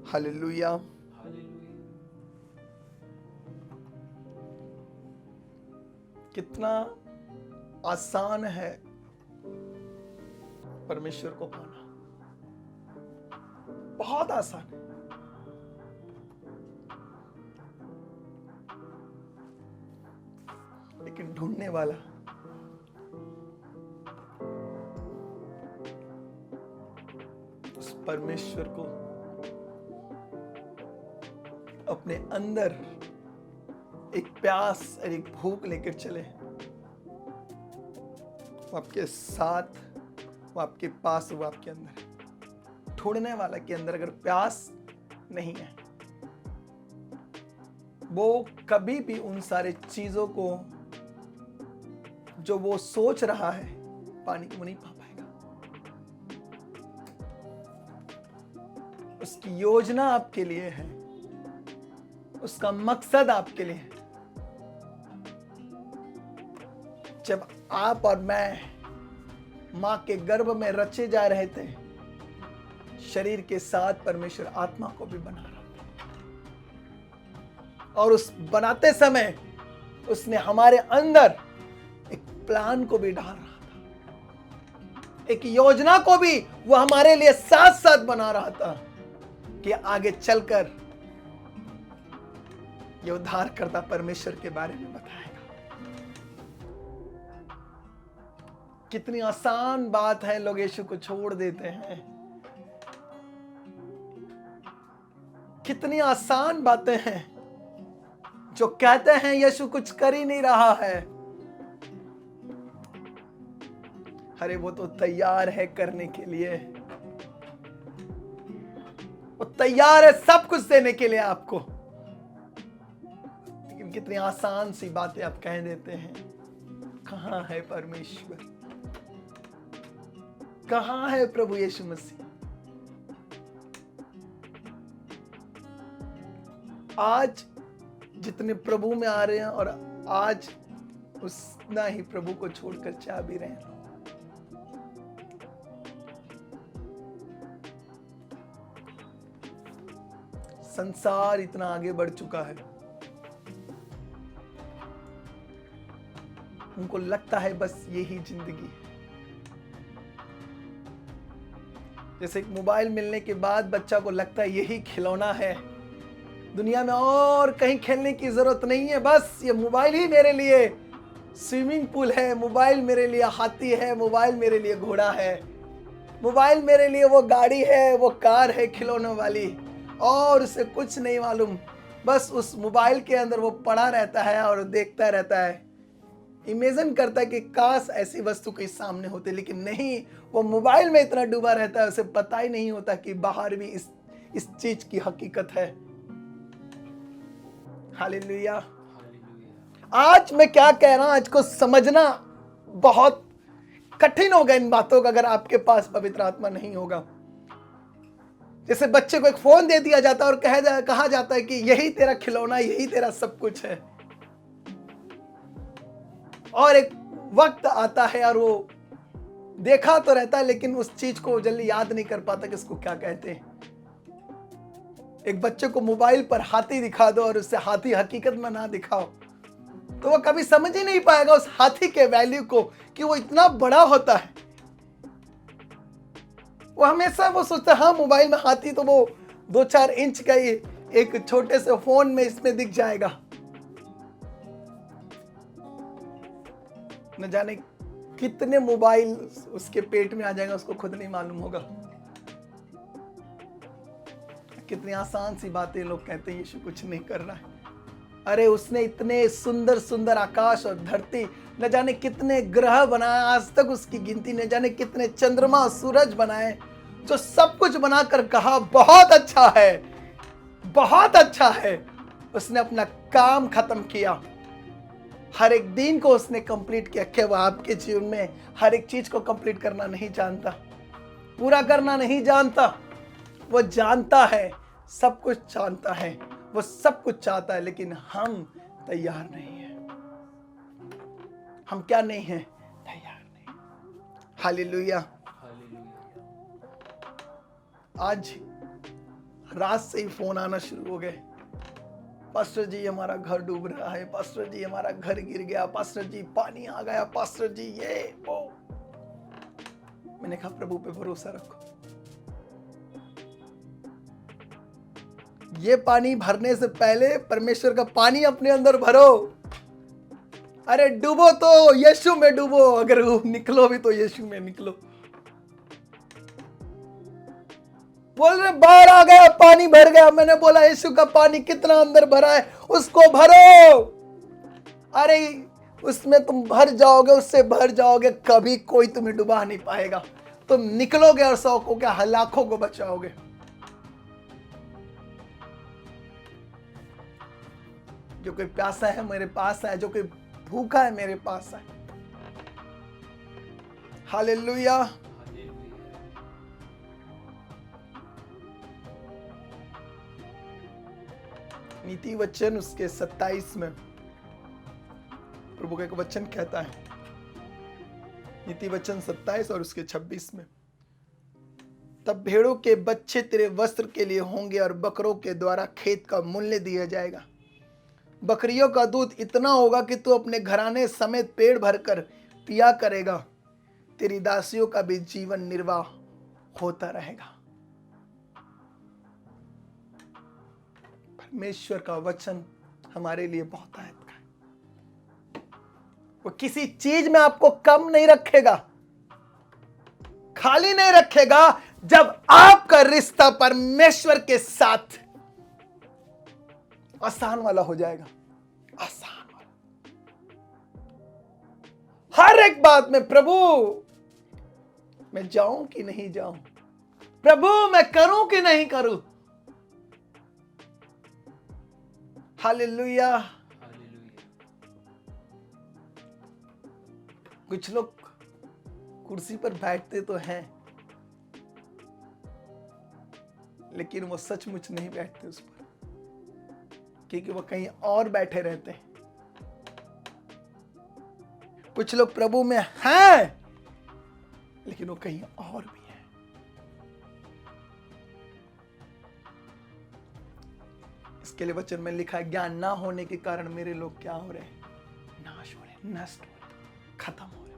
Hallelujah. कितना आसान है परमेश्वर को पाना, बहुत आसान है। लेकिन ढूंढने वाला उस परमेश्वर को अपने अंदर एक प्यास और एक भूख लेकर चले, वो आपके साथ, वो आपके पास, वो आपके अंदर है। ढूंढने वाला के अंदर अगर प्यास नहीं है, वो कभी भी उन सारे चीजों को जो वो सोच रहा है पाने को नहीं पा पाएगा। उसकी योजना आपके लिए है, उसका मकसद आपके लिए है। जब आप और मैं मां के गर्भ में रचे जा रहे थे, शरीर के साथ परमेश्वर आत्मा को भी बना रहा था, और उस बनाते समय उसने हमारे अंदर एक प्लान को भी डाल रहा था, एक योजना को भी वो हमारे लिए साथ साथ बना रहा था कि आगे चलकर ये उद्धारकर्ता परमेश्वर के बारे में बताएगा। कितनी आसान बात है, लोग यीशु को छोड़ देते हैं। कितनी आसान बातें हैं जो कहते हैं यीशु कुछ कर ही नहीं रहा है। अरे वो तो तैयार है करने के लिए, वो तैयार है सब कुछ देने के लिए आपको। लेकिन कितनी आसान सी बातें आप कह देते हैं। कहां है परमेश्वर, कहां है प्रभु यीशु मसीह? आज जितने प्रभु में आ रहे हैं और आज उतना ही प्रभु को छोड़कर जा भी रहे हैं। संसार इतना आगे बढ़ चुका है, उनको लगता है बस यही जिंदगी है। जैसे एक मोबाइल मिलने के बाद बच्चा को लगता है यही खिलौना है, दुनिया में और कहीं खेलने की जरूरत नहीं है, बस ये मोबाइल ही मेरे लिए स्विमिंग पूल है, मोबाइल मेरे लिए हाथी है, मोबाइल मेरे लिए घोड़ा है, मोबाइल मेरे लिए वो गाड़ी है, वो कार है खिलौनों वाली, और उसे कुछ नहीं मालूम। बस उस मोबाइल के अंदर वो पड़ा रहता है और देखता रहता है, इमेजिन करता है कि काश ऐसी वस्तु कहीं सामने होती, लेकिन नहीं, वो मोबाइल में इतना डूबा रहता है, उसे पता ही नहीं होता कि बाहर भी इस चीज की हकीकत है। हालेलुया। आज मैं क्या कह रहा हूं, आज को समझना बहुत कठिन होगा इन बातों का, अगर आपके पास पवित्र आत्मा नहीं होगा। जैसे बच्चे को एक फोन दे दिया जाता है और कहा जाता है कि यही तेरा खिलौना, यही तेरा सब कुछ है, और एक वक्त आता है और वो देखा तो रहता है लेकिन उस चीज को जल्दी याद नहीं कर पाता कि इसको क्या कहते हैं। एक बच्चे को मोबाइल पर हाथी दिखा दो और उससे हाथी हकीकत में ना दिखाओ, तो वो कभी समझ ही नहीं पाएगा उस हाथी के वैल्यू को, कि वो इतना बड़ा होता है। वो हमेशा वो सोचता है हाँ मोबाइल में हाथी, तो वो 2-4 इंच का ही एक छोटे से फोन में इसमें दिख जाएगा। न जाने कितने मोबाइल उसके पेट में आ जाएगा, उसको खुद नहीं मालूम होगा। कितनी आसान सी बातें लोग कहते हैं यीशु कुछ नहीं कर रहा है। अरे उसने इतने सुंदर सुंदर आकाश और धरती, न जाने कितने ग्रह बनाए, आज तक उसकी गिनती न जाने कितने चंद्रमा सूरज बनाए, जो सब कुछ बनाकर कहा बहुत अच्छा है, बहुत अच्छा है। उसने अपना काम खत्म किया, हर एक दिन को उसने कंप्लीट किया। क्या वह आपके जीवन में हर एक चीज को कंप्लीट करना नहीं जानता, पूरा करना नहीं जानता? वो जानता है, सब कुछ जानता है, वो सब कुछ चाहता है, लेकिन हम तैयार नहीं हैं। हम क्या नहीं हैं? तैयार नहीं। हालेलुया। आज रात से ही फोन आना शुरू हो गए, पास्टर जी हमारा घर डूब रहा है, पास्टर जी हमारा घर गिर गया, पास्टर जी पानी आ गया, पास्टर जी ये वो। मैंने कहा प्रभु पे भरोसा रखो, ये पानी भरने से पहले परमेश्वर का पानी अपने अंदर भरो। अरे डूबो तो यीशु में डूबो, अगर निकलो भी तो यीशु में निकलो। बोल रहे बाहर आ गया, पानी भर गया। मैंने बोला यीशु का पानी कितना अंदर भरा है, उसको भरो। अरे उसमें तुम भर जाओगे, उससे भर जाओगे, कभी कोई तुम्हें डुबा नहीं पाएगा। तुम निकलोगे और 100 को क्या लाखों को बचाओगे। जो कोई प्यासा है मेरे पास आए, जो कोई भूखा है मेरे पास आए। हालेलुया। नीति वचन उसके 27 में प्रभु का एक वचन कहता है, नीति वचन 27 और उसके 26 में, तब भेड़ों के बच्चे तेरे वस्त्र के लिए होंगे और बकरों के द्वारा खेत का मूल्य दिया जाएगा। बकरियों का दूध इतना होगा कि तू अपने घराने समेत पेट भरकर पिया करेगा, तेरी दासियों का भी जीवन निर्वाह होता रहेगा। परमेश्वर का वचन हमारे लिए बहुत आयत का है। वो किसी चीज में आपको कम नहीं रखेगा, खाली नहीं रखेगा। जब आपका रिश्ता परमेश्वर के साथ आसान वाला हो जाएगा, आसान वाला, हर एक बात में प्रभु मैं जाऊं कि नहीं जाऊं, प्रभु मैं करूं कि नहीं करूं। हालेलुया। कुछ लोग कुर्सी पर बैठते तो हैं, लेकिन वो सचमुच नहीं बैठते उस पर, क्योंकि वो कहीं और बैठे रहते हैं। कुछ लोग प्रभु में हैं, लेकिन वो कहीं और भी हैं। इसके लिए वचन में लिखा है, ज्ञान ना होने के कारण मेरे लोग क्या हो रहे हैं, नाश हो रहे, नष्ट हो रहे, खत्म हो रहे।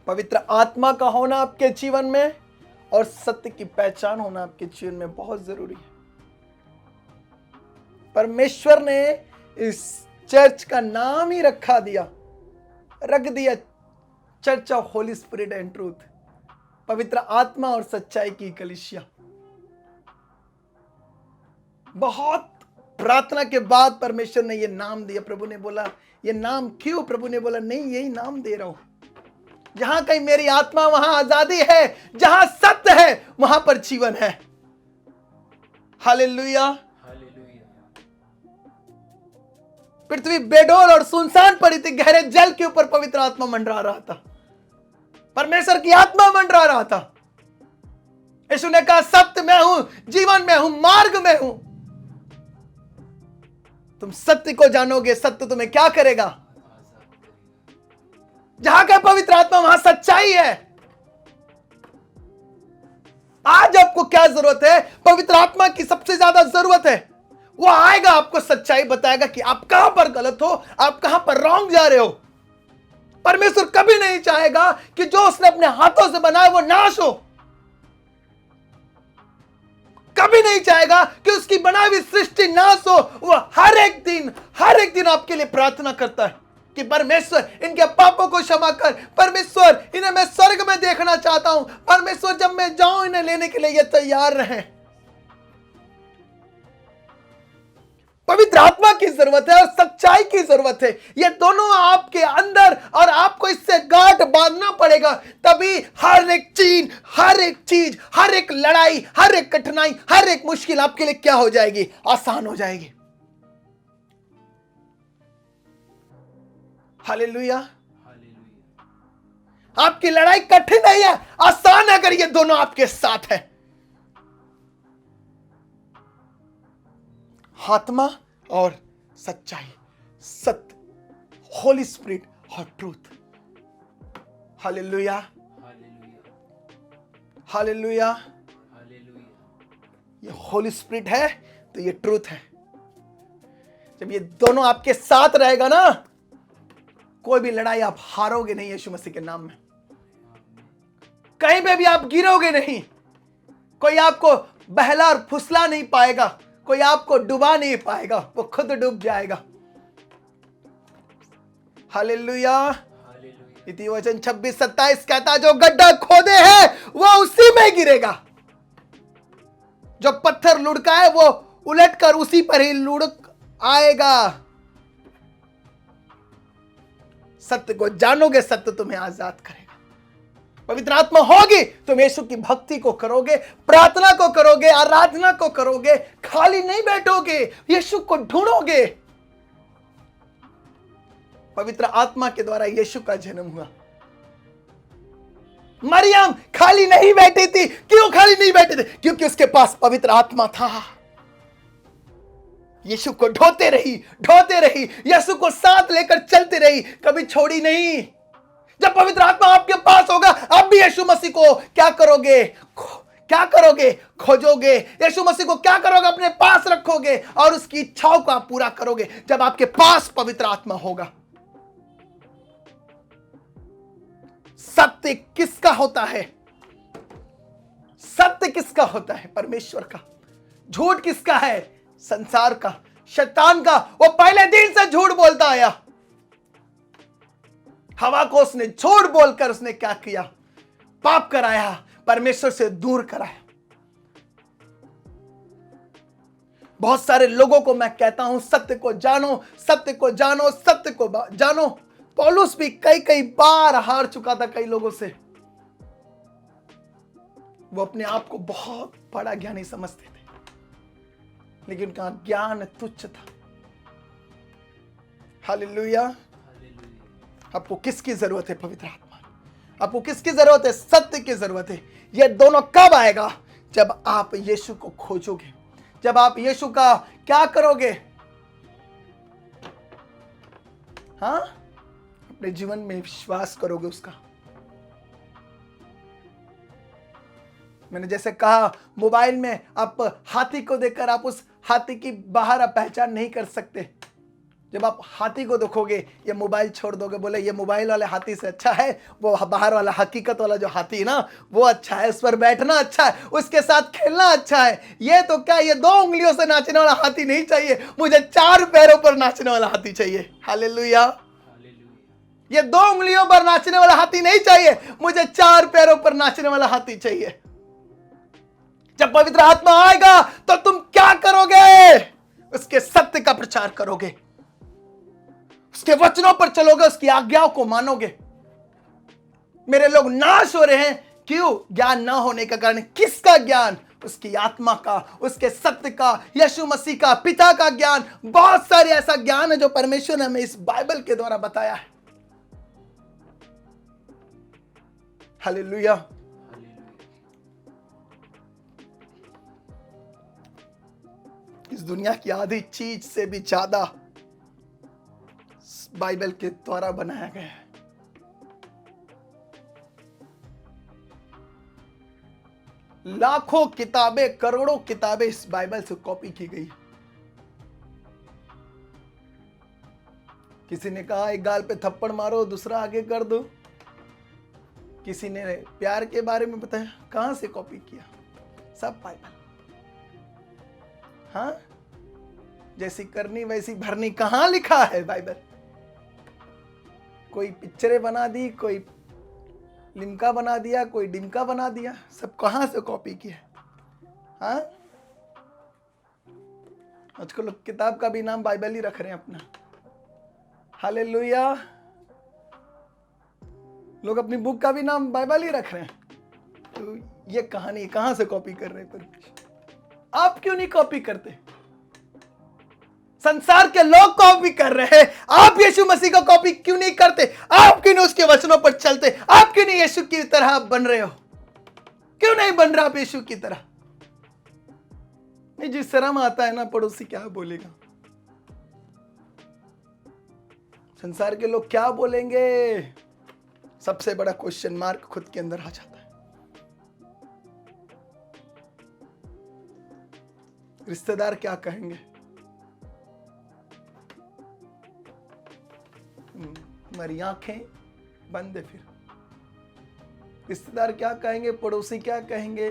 पवित्र आत्मा का होना आपके जीवन में और सत्य की पहचान होना आपके जीवन में बहुत जरूरी है। परमेश्वर ने इस चर्च का नाम ही रख दिया church of Holi spirit and truth, पवित्र आत्मा और सच्चाई की कलीसिया। बहुत प्रार्थना के बाद परमेश्वर ने यह नाम दिया। प्रभु ने बोला ये नाम क्यों? प्रभु ने बोला नहीं, यही नाम दे रहा हूं। जहां कहीं मेरी आत्मा वहां आजादी है, जहां सत्य है वहां पर जीवन है। हालेलुया। पृथ्वी बेडोल और सुनसान पड़ी थी, गहरे जल के ऊपर पवित्र आत्मा मंडरा रहा था, परमेश्वर की आत्मा मंडरा रहा था। यीशु ने कहा सत्य मैं हूं, जीवन में हूं, मार्ग में हूं। तुम सत्य को जानोगे, सत्य तुम्हें क्या करेगा? जहां का पवित्र आत्मा वहां सच्चाई है। आज आपको क्या जरूरत है? पवित्र आत्मा की सबसे ज्यादा जरूरत है। वो आएगा, आपको सच्चाई बताएगा कि आप कहां पर गलत हो, आप कहां पर रॉन्ग जा रहे हो। परमेश्वर कभी नहीं चाहेगा कि जो उसने अपने हाथों से बनाया वो नाश हो। कभी नहीं चाहेगा कि उसकी बनाई हुई सृष्टि नाश हो। वो हर एक दिन आपके लिए प्रार्थना करता है कि परमेश्वर इनके पापों को क्षमा कर, परमेश्वर इन्हें मैं स्वर्ग में देखना चाहता हूं, परमेश्वर जब मैं जाऊं इन्हें लेने के लिए ये तैयार रहे। पवित्र आत्मा की जरूरत है और सच्चाई की जरूरत है। ये दोनों आपके अंदर, और आपको इससे गांठ बांधना पड़ेगा, तभी हर एक चीज, हर एक लड़ाई, हर एक कठिनाई, हर एक मुश्किल आपके लिए क्या हो जाएगी? आसान हो जाएगी। हालेलुया। आपकी लड़ाई कठिन नहीं है, आसान है अगर ये दोनों आपके साथ है। आत्मा और सच्चाई, सत्य, होली स्पिरिट और ट्रूथ। Hallelujah, hallelujah. ये होली स्पिरिट है तो ये ट्रूथ है। जब ये दोनों आपके साथ रहेगा ना, कोई भी लड़ाई आप हारोगे नहीं यीशु मसीह के नाम में। कहीं पे भी आप गिरोगे नहीं, कोई आपको बहला और फुसला नहीं पाएगा, कोई आपको डुबा नहीं पाएगा, वो खुद डूब जाएगा। हालेलुया। इति वचन 26-27 कहता, जो गड्ढा खोदे है वो उसी में गिरेगा, जो पत्थर लुढ़का है वो उलटकर उसी पर ही लुढ़क आएगा। सत्य को जानोगे, सत्य तुम्हें आजाद करेगा। पवित्र आत्मा होगी, तुम यीशु की भक्ति को करोगे, प्रार्थना को करोगे, आराधना को करोगे, खाली नहीं बैठोगे, यीशु को ढूंढोगे। पवित्र आत्मा के द्वारा यीशु का जन्म हुआ। मरियम खाली नहीं बैठी थी। क्यों खाली नहीं बैठी थी? क्योंकि उसके पास पवित्र आत्मा था। यीशु को ढोते रही, यीशु को साथ लेकर चलती रही, कभी छोड़ी नहीं। जब पवित्र आत्मा आपके पास होगा, आप भी यीशु मसीह को क्या करोगे? खोजोगे। यीशु मसीह को क्या करोगे? अपने पास रखोगे और उसकी इच्छाओं को आप पूरा करोगे जब आपके पास पवित्र आत्मा होगा। सत्य किसका होता है? सत्य किसका होता है? परमेश्वर का। झूठ किसका है? संसार का, शैतान का। वो पहले दिन से झूठ बोलता आया। हवा को उसने झूठ बोलकर उसने क्या किया? पाप कराया, परमेश्वर से दूर कराया। बहुत सारे लोगों को मैं कहता हूं, सत्य को जानो, सत्य को जानो, सत्य को जानो। पौलुस भी कई बार हार चुका था कई लोगों से। वो अपने आप को बहुत बड़ा ज्ञानी समझते थे, लेकिन उनका ज्ञान तुच्छ था। हालेलुया। आपको किसकी जरूरत है? पवित्र आत्मा। आपको किसकी जरूरत है? सत्य की जरूरत है। ये दोनों कब आएगा? जब आप यीशु को खोजोगे, जब आप यीशु का क्या करोगे? हाँ, अपने जीवन में विश्वास करोगे उसका। मैंने जैसे कहा, मोबाइल में आप हाथी को देखकर आप उस हाथी की बाहर आप पहचान नहीं कर सकते। जब आप हाथी को देखोगे, ये मोबाइल छोड़ दोगे, बोले ये मोबाइल वाले हाथी से अच्छा है वो बाहर वाला हकीकत वाला जो हाथी है ना, वो अच्छा है, उस पर बैठना अच्छा है, उसके साथ खेलना अच्छा है। ये तो क्या, ये 2 उंगलियों से नाचने वाला हाथी नहीं चाहिए, मुझे 4 पैरों पर नाचने वाला हाथी चाहिए। हालेलुया। ये 2 उंगलियों पर नाचने वाला हाथी नहीं चाहिए, मुझे 4 पैरों पर नाचने वाला हाथी चाहिए। जब पवित्र आत्मा आएगा तो तुम क्या करोगे? उसके सत्य का प्रचार करोगे, उसके वचनों पर चलोगे, उसकी आज्ञाओं को मानोगे। मेरे लोग नाश हो रहे हैं, क्यों? ज्ञान ना होने का कारण। किसका ज्ञान? उसकी आत्मा का, उसके सत्य का, यीशु मसीह का, पिता का ज्ञान। बहुत सारे ऐसा ज्ञान है जो परमेश्वर ने हमें इस बाइबल के द्वारा बताया है। हालेलुया। इस दुनिया की आधी चीज से भी ज्यादा बाइबल के द्वारा बनाया गया है। लाखों किताबें, करोड़ों किताबें इस बाइबल से कॉपी की गई। किसी ने कहा एक गाल पे थप्पड़ मारो, दूसरा आगे कर दो। किसी ने प्यार के बारे में बताया, कहां से कॉपी किया? सब बाइबल। हाँ, जैसी करनी वैसी भरनी, कहां लिखा है बाइबल? कोई पिक्चरें बना दी, कोई लिमका बना दिया, कोई डिमका बना दिया, सब कहां से कॉपी किया? हाँ, आजकल लोग किताब का भी नाम बाइबल ही रख रहे हैं अपना। हालेलुया। लोग अपनी बुक का भी नाम बाइबल ही रख रहे हैं। तो ये कहानी कहां से कॉपी कर रहे हैं? आप क्यों नहीं कॉपी करते? संसार के लोग कॉपी कर रहे हैं, आप यीशु मसीह को कॉपी क्यों नहीं करते? आप क्यों नहीं उसके वचनों पर चलते? आप क्यों नहीं यीशु की तरह बन रहे हो? क्यों नहीं बन रहा आप यीशु की तरह? नहीं, जिस शर्म आता है ना, पड़ोसी क्या बोलेगा, संसार के लोग क्या बोलेंगे, सबसे बड़ा क्वेश्चन मार्क खुद के अंदर आ जाता है। रिश्तेदार क्या कहेंगे? हमारी आंखें बंद है। फिर रिश्तेदार क्या कहेंगे, पड़ोसी क्या कहेंगे,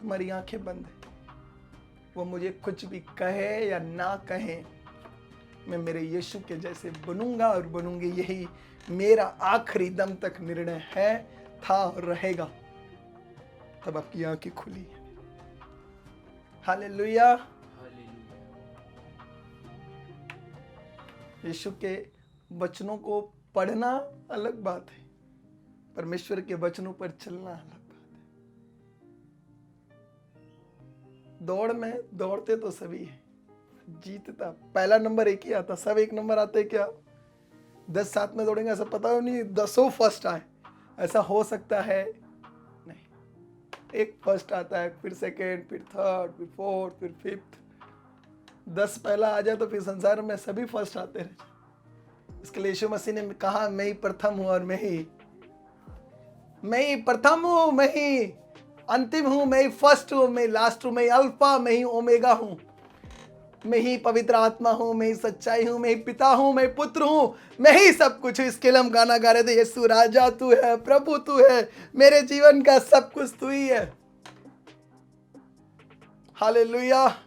हमारी आंखें बंद है। वो मुझे कुछ भी कहे या ना कहे, मैं मेरे यीशु के जैसे बनूंगा और बनूंगी। यही मेरा आखिरी दम तक निर्णय है, था और रहेगा। तब आपकी आंखें खुली है। हालेलुया। यीशु के वचनों को पढ़ना अलग बात है, परमेश्वर के वचनों पर चलना अलग बात है। दौड़ में दौड़ते तो सभी है, जीतता पहला नंबर एक ही आता। सब एक नंबर आते क्या? 10 साथ में दौड़ेंगे ऐसा पता नहीं 10 फर्स्ट आए, ऐसा हो सकता है? नहीं, एक फर्स्ट आता है, फिर सेकेंड, फिर थर्ड, फिर फोर्थ, फिर फिफ्थ। 10 पहला आ जाए तो फिर संसार में सभी फर्स्ट आते रहे। इसके लिए यीशु मसीह ने कहा, मैं ही प्रथम हूं और मैं ही प्रथम हूं, मैं ही अंतिम हूं, मैं ही फर्स्ट हूं, मैं लास्ट हूं, मैं अल्फा, मैं ही ओमेगा हूं, मैं ही पवित्र आत्मा हूं, मैं ही सच्चाई हूं, मैं ही पिता हूं, मैं ही पुत्र हूं, मैं ही सब कुछ हूं। इसके लिए हम गाना गा रहे थे, यीशु राजा तू है, प्रभु तू है, मेरे जीवन का सब कुछ तू ही है। हालेलुया।